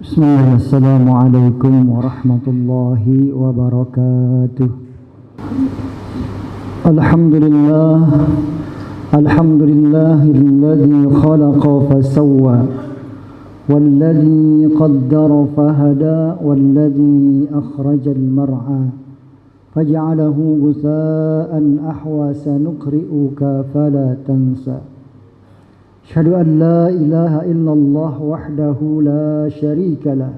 Bismillah, assalamualaikum warahmatullahi wabarakatuh. Alhamdulillah, alhamdulillahilladzi khalaqa fasawwa walladzi qaddara fahada walladzi akhrajal mar'a faj'alahu ghusaa'an ahwa sanuqri'uka fala tansa. Asyhadu an la ilaha illallah wahdahu la syarika lah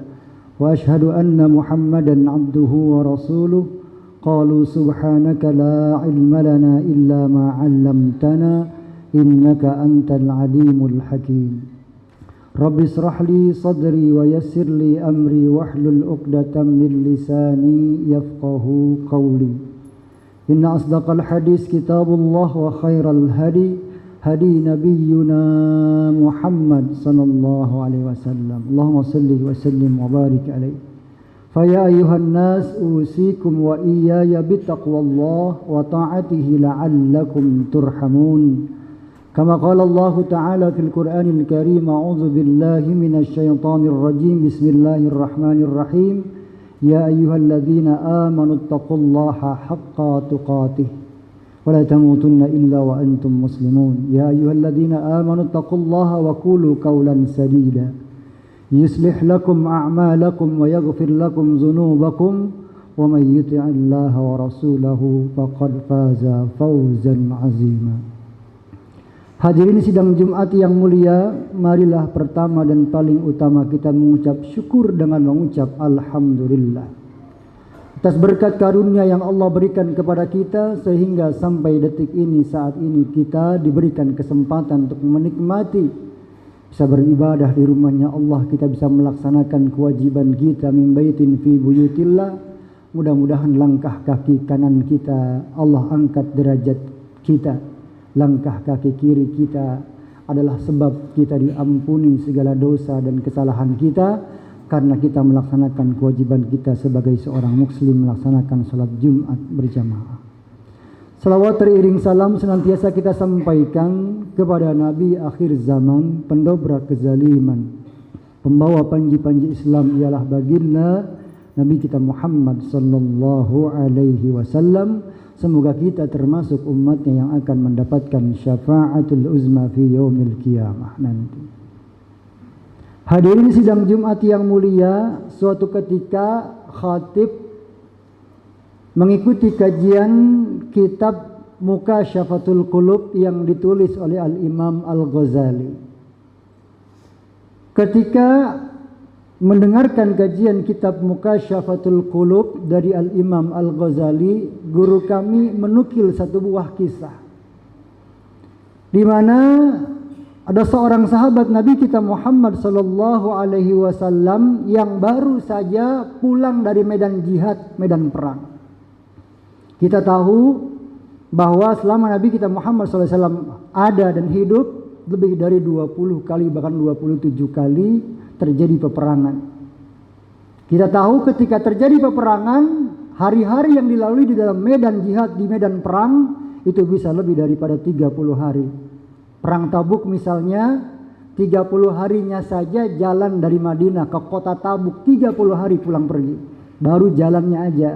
wa asyhadu anna Muhammadan abduhu wa rasuluh. Qalu subhanaka la ilma lana illa ma 'allamtana innaka antal alimul hakim. Rabbi israh li sadri wa yassir li amri wahlul 'uqdatam min lisani yafqahu qawli. Inna asdaqal hadis kitabullah wa khairal hadi hadi nabiyyuna Muhammad sallallahu alaihi wasallam. Allahumma salli wa sallim wa barik alaihi. Fa ya ayyuhan nas usikum wa iyaya bittaqwallah wa ta'atihi la'allakum turhamun. Kama qala Allah ta'ala fil Qur'anil Karim, a'udzu billahi minasy syaithanir rajim. Bismillahirrahmanirrahim. Ya ayyuhalladzina amanu taqullaha haqqa tuqatih ولا تموتن إلا وأنتم مسلمون. يا أيها الذين آمنوا اتقوا الله وقولوا قولا سديدا يصلح لكم أعمالكم ويغفر لكم ذنوبكم ومن يطع الله ورسوله فقد فاز فوزا عظيما. Hadirin sidang Jumat yang mulia, marilah pertama dan paling utama kita mengucap syukur dengan mengucap alhamdulillah atas berkat karunia yang Allah berikan kepada kita sehingga sampai detik ini, saat ini kita diberikan kesempatan untuk menikmati, bisa beribadah di rumahnya Allah, kita bisa melaksanakan kewajiban kita min baitin fi buyutillah. Mudah-mudahan langkah kaki kanan kita Allah angkat derajat kita, langkah kaki kiri kita adalah sebab kita diampuni segala dosa dan kesalahan kita, karena kita melaksanakan kewajiban kita sebagai seorang muslim, melaksanakan salat Jumat berjamaah. Salawat teriring salam senantiasa kita sampaikan kepada Nabi akhir zaman, pendobrak kezaliman, pembawa panji-panji Islam, ialah baginda Nabi kita Muhammad sallallahu alaihi wasallam. Semoga kita termasuk umatnya yang akan mendapatkan syafaatul uzma fi yaumil qiyamah nanti. Hadirin sidang Jumat yang mulia, suatu ketika khatib mengikuti kajian kitab Mukasyafatul Qulub yang ditulis oleh Al-Imam Al-Ghazali. Ketika mendengarkan kajian kitab Mukasyafatul Qulub dari Al-Imam Al-Ghazali, guru kami menukil satu buah kisah di mana ada seorang sahabat Nabi kita Muhammad sallallahu alaihi wasallam yang baru saja pulang dari medan jihad, medan perang. Kita tahu bahwa selama Nabi kita Muhammad sallallahu alaihi wasallam ada dan hidup, lebih dari 20 kali bahkan 27 kali terjadi peperangan. Kita tahu ketika terjadi peperangan, hari-hari yang dilalui di dalam medan jihad, di medan perang itu bisa lebih daripada 30 hari. Perang Tabuk misalnya 30 harinya saja jalan dari Madinah ke kota Tabuk, 30 hari pulang pergi, baru jalannya aja,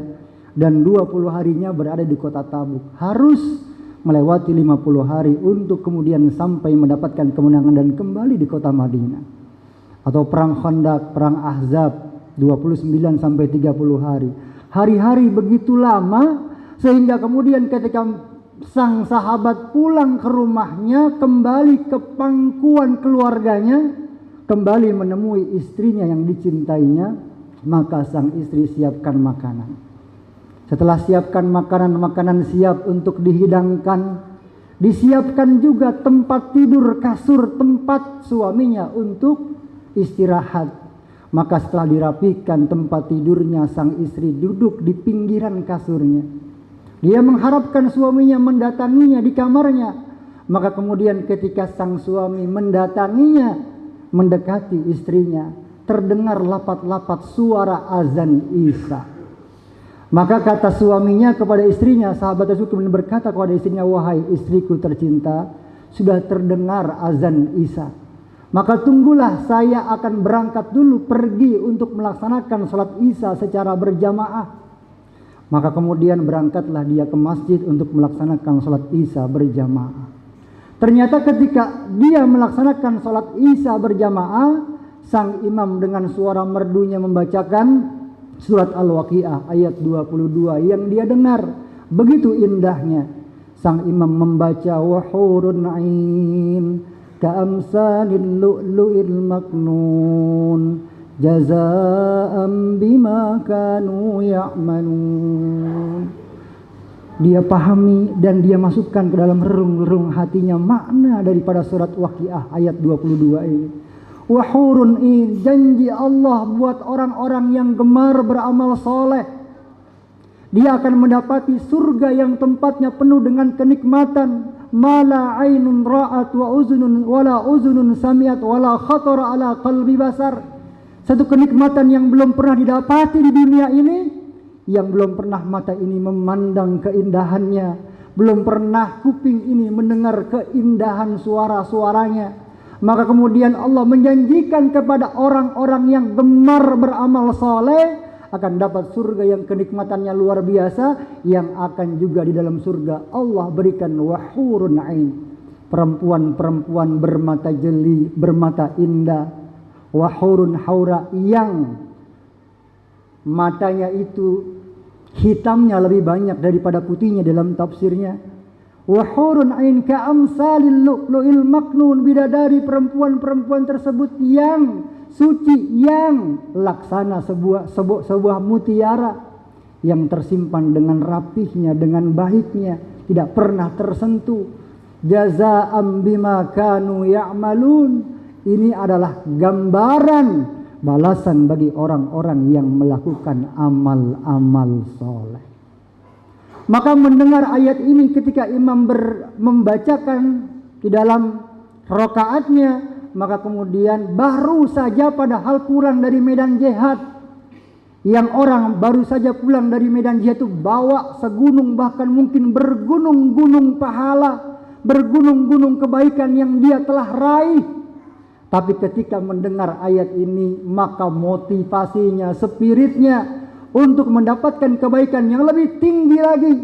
dan 20 harinya berada di kota Tabuk. Harus melewati 50 hari untuk kemudian sampai mendapatkan kemenangan dan kembali di kota Madinah. Atau perang Khandaq, perang Ahzab 29 sampai 30 hari. Hari-hari begitu lama sehingga kemudian ketika sang sahabat pulang ke rumahnya, kembali ke pangkuan keluarganya, kembali menemui istrinya yang dicintainya, maka sang istri siapkan makanan. Setelah siapkan makanan siap untuk dihidangkan, disiapkan juga tempat tidur, kasur tempat suaminya untuk istirahat. Maka setelah dirapikan tempat tidurnya, sang istri duduk di pinggiran kasurnya. Dia mengharapkan suaminya mendatanginya di kamarnya. Maka kemudian ketika sang suami mendatanginya, mendekati istrinya, terdengar lapat-lapat suara azan Isya. Maka kata suaminya kepada istrinya, sahabat Rasulullah berkata kepada istrinya, "Wahai istriku tercinta, sudah terdengar azan Isya." maka tunggulah saya akan berangkat dulu pergi untuk melaksanakan sholat Isya secara berjamaah. Maka kemudian berangkatlah dia ke masjid untuk melaksanakan sholat Isya berjamaah. Ternyata ketika dia melaksanakan sholat Isya berjamaah, sang imam dengan suara merdunya membacakan surat Al-Waqiah ayat 22 yang dia dengar. Begitu indahnya sang imam membaca wa hurun 'ain ka'amsalil lu'lu'il maknun jazaa'an bima kanu ya'malun. Dia pahami dan dia masukkan ke dalam relung-relung hatinya makna daripada surat Waqiah ayat 22 ini. Wa hurun 'ain, janji Allah buat orang-orang yang gemar beramal soleh. Dia akan mendapati surga yang tempatnya penuh dengan kenikmatan. Mala ainun ra'at wa uzunun sami'at wala khatara ala qalbi basar. Satu kenikmatan yang belum pernah didapati di dunia ini, yang belum pernah mata ini memandang keindahannya, belum pernah kuping ini mendengar keindahan suara-suaranya. Maka kemudian Allah menjanjikan kepada orang-orang yang gemar beramal soleh akan dapat surga yang kenikmatannya luar biasa, yang akan juga di dalam surga Allah berikan wahurun ain, perempuan-perempuan bermata jeli, bermata indah, wahurun haura, yang matanya itu hitamnya lebih banyak daripada putihnya dalam tafsirnya. Wahurun ain ka'amsalil lu'lu'il maknun, bidadari perempuan-perempuan tersebut yang suci, yang laksana sebuah mutiara yang tersimpan dengan rapihnya, dengan baiknya, tidak pernah tersentuh. Jazaa'an bima kanu ya'malun, ini adalah gambaran balasan bagi orang-orang yang melakukan amal-amal soleh. Maka mendengar ayat ini ketika imam membacakan di dalam rakaatnya, maka kemudian baru saja padahal pulang dari medan jihad, yang orang baru saja pulang dari medan jihad itu bawa segunung, bahkan mungkin bergunung-gunung pahala, bergunung-gunung kebaikan yang dia telah raih. Tapi ketika mendengar ayat ini, maka motivasinya, spiritnya untuk mendapatkan kebaikan yang lebih tinggi lagi,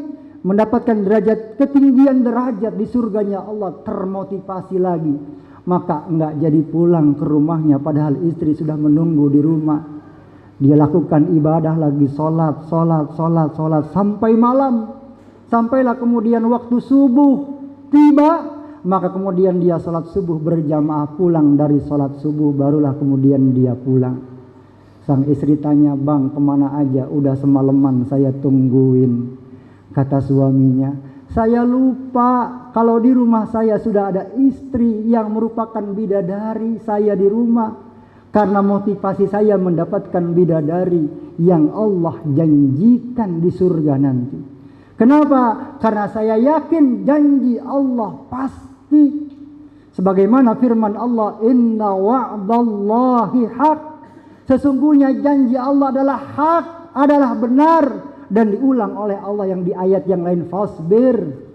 mendapatkan ketinggian derajat di surganya Allah, termotivasi lagi. Maka enggak jadi pulang ke rumahnya padahal istri sudah menunggu di rumah. Dia lakukan ibadah lagi, sholat sampai malam. Sampailah kemudian waktu subuh tiba, maka kemudian dia sholat subuh berjamaah, pulang dari sholat subuh barulah kemudian dia pulang. Sang istri tanya, "Bang, kemana aja? Udah semalaman saya tungguin." Kata suaminya, "Saya lupa kalau di rumah saya sudah ada istri yang merupakan bidadari saya di rumah. Karena motivasi saya mendapatkan bidadari yang Allah janjikan di surga nanti. Kenapa? Karena saya yakin janji Allah pasti. Sebagaimana firman Allah, inna wa'dallahi haq. Sesungguhnya janji Allah adalah hak, adalah benar. Dan diulang oleh Allah yang di ayat yang lain, fasbir.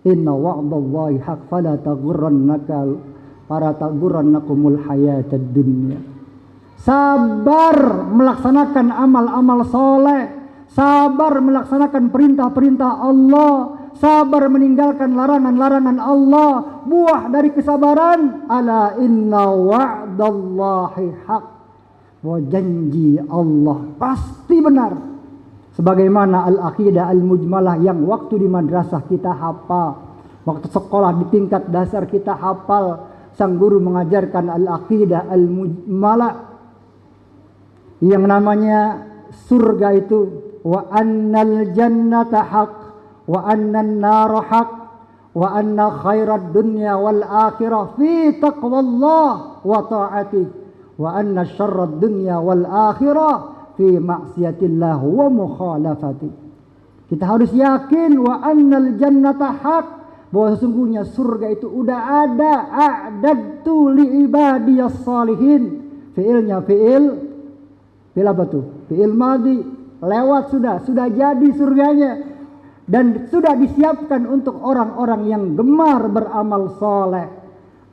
Inna wa'dallahi haq fala taghurrannakumul hayatad dunya. Sabar melaksanakan amal-amal soleh, sabar melaksanakan perintah-perintah Allah, sabar meninggalkan larangan-larangan Allah. Buah dari kesabaran, ala inna wa'dallahi haq. Bahwa janji Allah pasti benar. Sebagaimana al-aqidah al-mujmalah yang waktu di madrasah kita hafal, waktu sekolah di tingkat dasar kita hafal. Sang guru mengajarkan al-aqidah al-mujmalah yang namanya surga itu, wa annal jannata haq wa annan nara haq wa anna khairad dunya wal akhirah fi taqwallah wa ta'atih wa anna syarrad dunya wal akhirah fi maksiatillah wa mukhalafati. Kita harus yakin wa annal jannata haq, bahwa sesungguhnya surga itu udah ada, a'dadtu li ibadiyas salihin. Fiilnya fiil apa tuh? Fiil madhi, lewat sudah jadi surganya, dan sudah disiapkan untuk orang-orang yang gemar beramal soleh.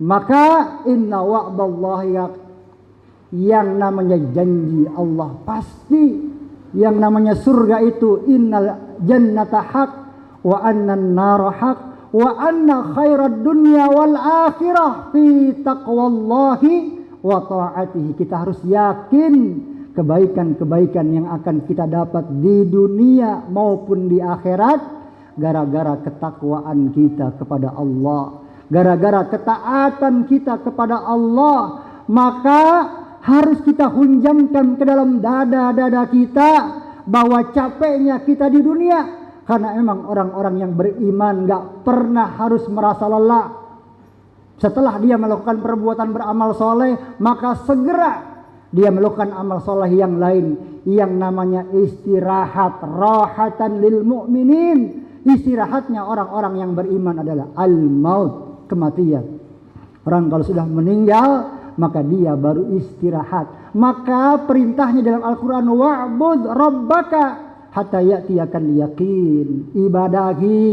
Maka inna wa'dallahi, yang namanya janji Allah pasti, yang namanya surga itu innal jannata haq wa annan nara haq wa anna khairad dunya wal akhirah fi taqwallahi wa ta'atihi. Kita harus yakin kebaikan-kebaikan yang akan kita dapat di dunia maupun di akhirat gara-gara ketakwaan kita kepada Allah, gara-gara ketaatan kita kepada Allah. Maka harus kita hunjamkan ke dalam dada-dada kita bahwa capeknya kita di dunia, karena memang orang-orang yang beriman gak pernah harus merasa lelah. Setelah dia melakukan perbuatan beramal soleh, maka segera dia melakukan amal soleh yang lain, yang namanya istirahat. Rahatan lil mu'minin. Istirahatnya orang-orang yang beriman adalah al-maut, kematian. Orang kalau sudah meninggal, maka dia baru istirahat. Maka perintahnya dalam Al-Quran, wa'bud rabbaka hatta ya'tiyakal yaqin. Ibadahi,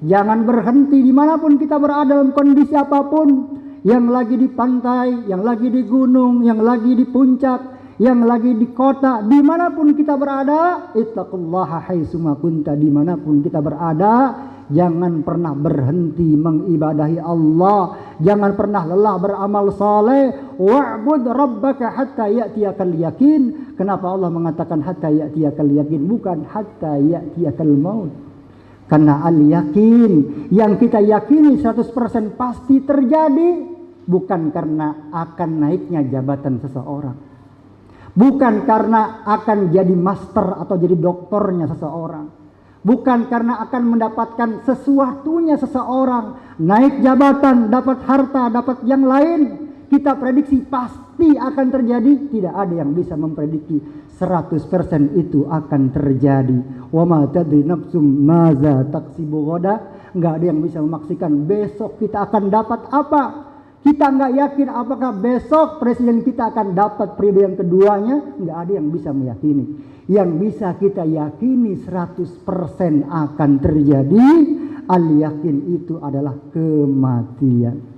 jangan berhenti dimanapun kita berada dalam kondisi apapun. Yang lagi di pantai, yang lagi di gunung, yang lagi di puncak, yang lagi di kota, dimanapun kita berada, ittaqullaha haitsuma kunta, dimanapun kita berada, jangan pernah berhenti mengibadahi Allah, jangan pernah lelah beramal saleh. Wa'bud rabbaka hatta ya'tiyakal yakin. Kenapa Allah mengatakan hatta ya'tiyakal yakin, bukan hatta ya'tiyakal maut? Karena al-yakin, yang kita yakini 100% pasti terjadi, bukan karena akan naiknya jabatan seseorang, bukan karena akan jadi master atau jadi doktornya seseorang, bukan karena akan mendapatkan sesuatunya seseorang, naik jabatan, dapat harta, dapat yang lain. Kita prediksi pasti akan terjadi. Tidak ada yang bisa memprediksi 100% itu akan terjadi. Wa ma tadri nafsum maza taksibu ghadan. Enggak ada yang bisa memastikan besok kita akan dapat apa. Kita enggak yakin apakah besok presiden kita akan dapat periode yang keduanya. Enggak ada yang bisa meyakini. Yang bisa kita yakini 100% akan terjadi, al-yakin itu adalah kematian.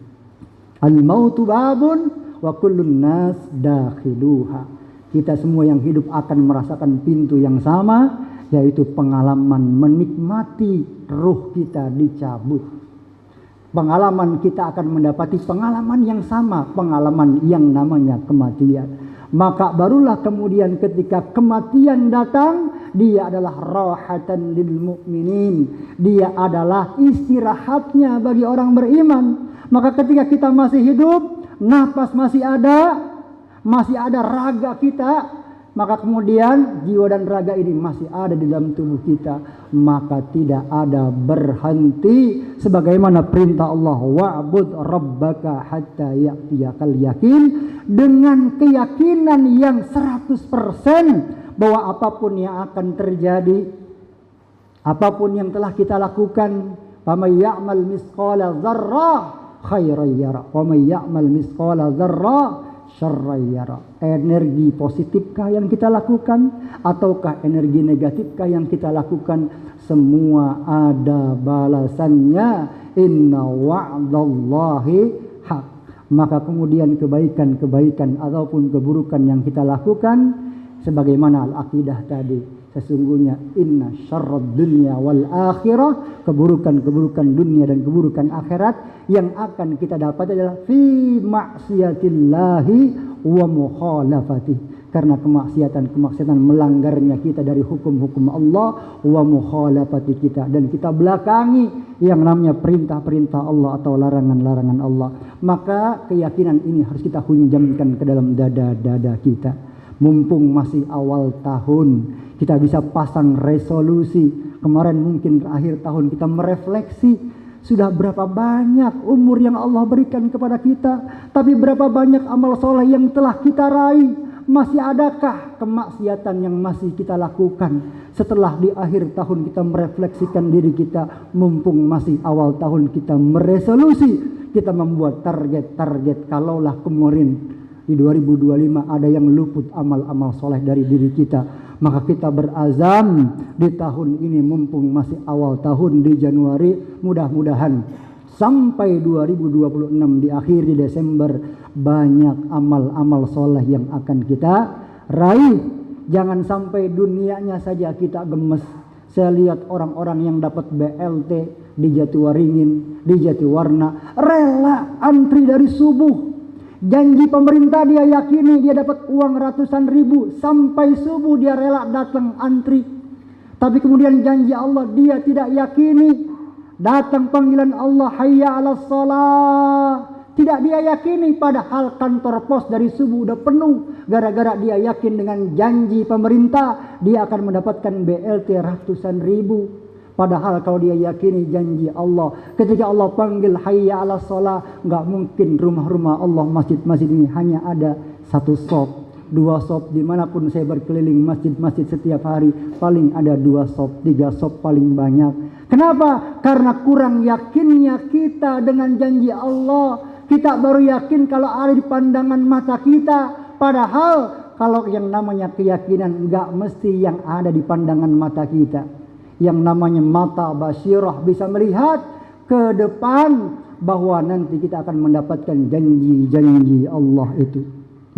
Al-mautu babun wa kullun nas dakhiluha. Kita semua yang hidup akan merasakan pintu yang sama, yaitu pengalaman menikmati ruh kita dicabut. Pengalaman kita akan mendapati pengalaman yang sama, pengalaman yang namanya kematian. Maka barulah kemudian ketika kematian datang, dia adalah rahatan lil mu'minin. Dia adalah istirahatnya bagi orang beriman. Maka ketika kita masih hidup, nafas masih ada raga kita, maka kemudian jiwa dan raga ini masih ada di dalam tubuh kita, maka tidak ada berhenti. Sebagaimana perintah Allah, wa'bud rabbaka hatta ya'tiyakal yakin, dengan keyakinan yang 100% bahwa apapun yang akan terjadi, apapun yang telah kita lakukan, faman ya'mal misqala dzarrah khairan yara wa may ya'mal misqala dzarrah syarran yara. Energi positifkah yang kita lakukan ataukah energi negatifkah yang kita lakukan, semua ada balasannya. Inna wa'dallahi haq. Maka kemudian kebaikan-kebaikan ataupun keburukan yang kita lakukan, sebagaimana al-aqidah tadi, sesungguhnya inna syarrad dunya wal akhirah, keburukan-keburukan dunia dan keburukan akhirat yang akan kita dapat adalah fi maksiatillahi wa mukhalafati, karena kemaksiatan melanggarnya kita dari hukum-hukum Allah, wa mukhalafati kita, dan kita belakangi yang namanya perintah-perintah Allah atau larangan-larangan Allah. Maka keyakinan ini harus kita hunjamkan ke dalam dada-dada kita. Mumpung masih awal tahun, kita bisa pasang resolusi. Kemarin mungkin akhir tahun kita merefleksi, sudah berapa banyak umur yang Allah berikan kepada kita, tapi berapa banyak amal soleh yang telah kita raih. Masih adakah kemaksiatan yang masih kita lakukan? Setelah di akhir tahun kita merefleksikan diri kita, mumpung masih awal tahun kita meresolusi, kita membuat target-target. Kalaulah kemarin di 2025 ada yang luput amal-amal soleh dari diri kita, maka kita berazam di tahun ini, mumpung masih awal tahun di Januari, mudah-mudahan sampai 2026 di akhir di Desember, banyak amal-amal soleh yang akan kita raih. Jangan sampai dunianya saja kita gemes. Saya lihat orang-orang yang dapat BLT di Jatiwaringin, di Jatiwarna, rela antri dari subuh. Janji pemerintah dia yakini dia dapat uang ratusan ribu, sampai subuh dia rela datang antri. Tapi kemudian janji Allah dia tidak yakini. Datang panggilan Allah, hayya 'alas shalah, tidak dia yakini, padahal kantor pos dari subuh udah penuh. Gara-gara dia yakin dengan janji pemerintah dia akan mendapatkan BLT ratusan ribu. Padahal kalau dia yakini janji Allah, ketika Allah panggil hayya 'alas shalah, nggak mungkin rumah-rumah Allah, masjid-masjid ini hanya ada satu shop, dua shop. Dimanapun saya berkeliling masjid-masjid setiap hari, paling ada 2 shop, 3 shop paling banyak. Kenapa? Karena kurang yakinnya kita dengan janji Allah. Kita baru yakin kalau ada di pandangan mata kita. Padahal kalau yang namanya keyakinan nggak mesti yang ada di pandangan mata kita. Yang namanya mata basirah bisa melihat ke depan bahwa nanti kita akan mendapatkan janji-janji Allah itu.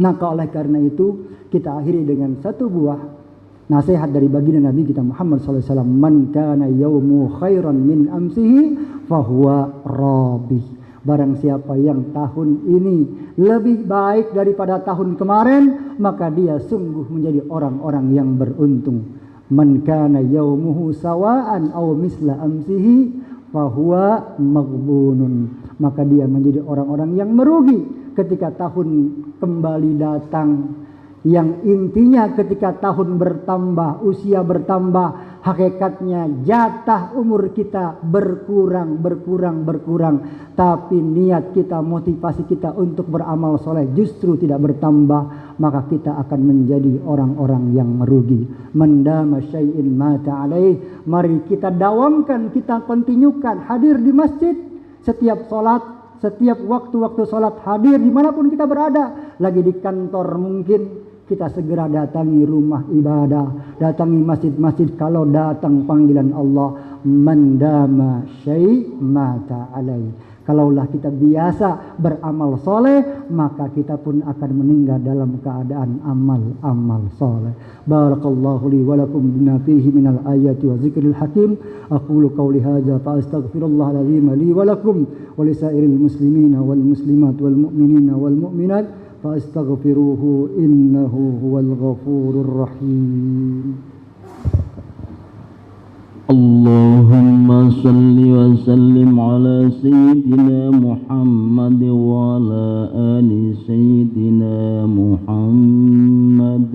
Maka oleh karena itu kita akhiri dengan satu buah nasihat dari baginda Nabi kita Muhammad SAW. Man kana yaumu khairan min amsihi fahuwa rabih. Barang siapa yang tahun ini lebih baik daripada tahun kemarin, maka dia sungguh menjadi orang-orang yang beruntung. Man kana yaumuhu sawaan aw misla amsihi fahuwa maghbunun. Maka dia menjadi orang-orang yang merugi ketika tahun kembali datang. Yang intinya ketika tahun bertambah, usia bertambah, hakikatnya jatah umur kita berkurang. Tapi niat kita, motivasi kita untuk beramal soleh justru tidak bertambah. Maka kita akan menjadi orang-orang yang merugi. Mendama syai'in mata alaih. Mari kita dawamkan, kita kontinyukan hadir di masjid setiap sholat, setiap waktu-waktu sholat, hadir dimanapun kita berada. Lagi di kantor mungkin, kita segera datangi rumah ibadah, datangi masjid-masjid. Kalau datang panggilan Allah, mandama syai' mata alai. Kalaulah kita biasa beramal soleh, maka kita pun akan meninggal dalam keadaan amal soleh. Barakallahu li wa lakum bima fihi minal ayati wa zikril hakim. Aqulu qawli hadza fa astaghfirullah al-azim li wa lakum wa li sairil muslimina wal muslimat wal mu'minina wal mu'minat. فاستغفروه إنه هو الغفور الرحيم. اللهم صل وسلم على سيدنا محمد وعلى آل سيدنا محمد.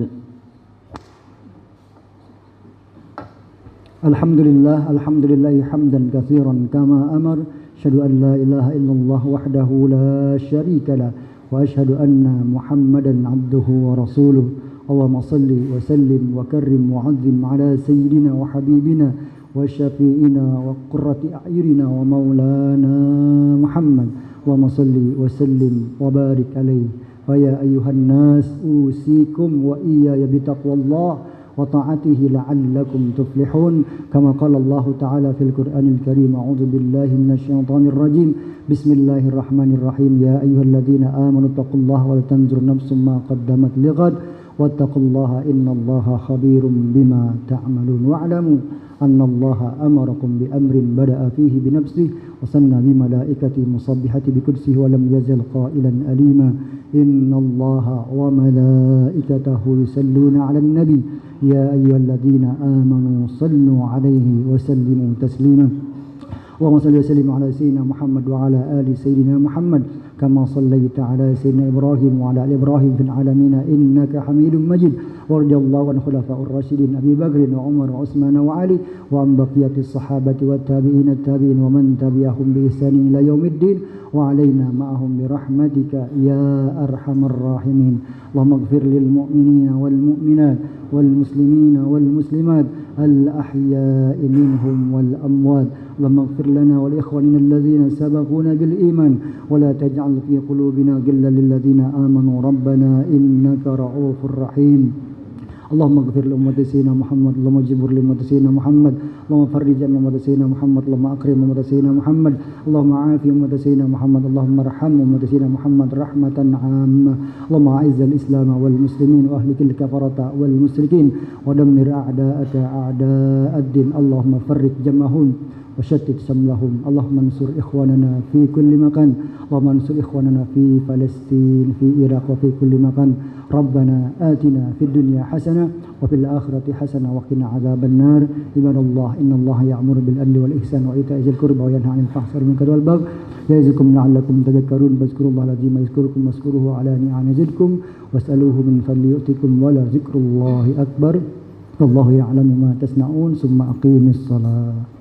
الحمد لله حمدا كثيرا كما أمر. أشهد أن لا إله إلا الله وحده لا شريك له وأشهد أن محمدا عبده ورسوله. اللهم صل وسلم وكرم وعظم على سيدنا وحبيبنا وشفيئنا وقرة أعيننا ومولانا محمد. اللهم صل وسلم وبارك عليه. فيا أيها الناس أوصيكم وإياي بتقوى الله وطاعته لعلكم تفلحون. كما قال الله تعالى في القرآن الكريم: أعوذ بالله من الشيطان الرجيم. بسم الله الرحمن الرحيم. يا أيها الذين آمنوا اتقوا الله ولتنظر نفس ما قدمت لغد واتقوا الله إن الله خبير بما تعملون. واعلموا أن الله أمركم بأمر بدأ فيه بنفسه وثنى بملائكته المسبحة بقدسه ولم يزل قائلا أليما: إن الله وملائكته يصلون على النبي يا أيها الذين آمنوا صلوا عليه وسلموا تسليما. اللهم صل وسلم على سيدنا محمد وعلى آل سيدنا محمد كما صليت على سيدنا إبراهيم وعلى آل إبراهيم في العالمين إنك حميد مجيد. وارض الله عن خلفاء الراشدين أبي بكر وعمر وعثمان وعلي وعن بقية الصحابة والتابعين التابعين ومن تبعهم بإحسان إلى يوم الدين وعلينا معهم برحمتك يا أرحم الراحمين. اللهم اغفر للمؤمنين والمؤمنات والمسلمين والمسلمات الأحياء منهم والأموات. اللهم اغفر لنا ولإخواننا الذين سبقونا بالإيمان ولا تجعل في قلوبنا غلا للذين آمنوا ربنا إنك رؤوف رحيم. Allahumma ighfir li ummati sayyidina Muhammad, Allahumma jibur li ummati sayyidina Muhammad, Allahumma farrij an ummati sayyidina Muhammad, Allahumma akrim ummati sayyidina Muhammad, Allahumma aafi ummati sayyidina Muhammad, Allahumma arham ummati sayyidina Muhammad rahmatan 'ammah. Allahumma a'izz al-islam wal muslimin wa ahlik al-kafarata wal musyrikin wa dammir a'da'aka a'da' ad-din. Allahumma farriq jam'ahum wa shattit samlahum. Allahumma ansur ikhwanana fi kulli makan. Allahumma ansur ikhwanana fi Palestin, fi Iraq wa fi kulli makan. Rabbana atina fid dunya hasanah wa fil akhirati hasanah wa qina adzaban nar. Ibadallah, innallaha ya'muru bil adli wal ihsan wa ita'i dzil qurba wa yanha 'anil fahsya'i wal munkari wal baghi ya'izukum la'allakum tadhakkarun. Fadhkurullaha al-'azima yazkurkum washkuruhu 'ala ni'amihi yazidkum was'aluhu min fadli yu'tikum wa la dzikrullahi akbar. Wallahu ya'lamu ma tasna'un. Summa aqimis shalah.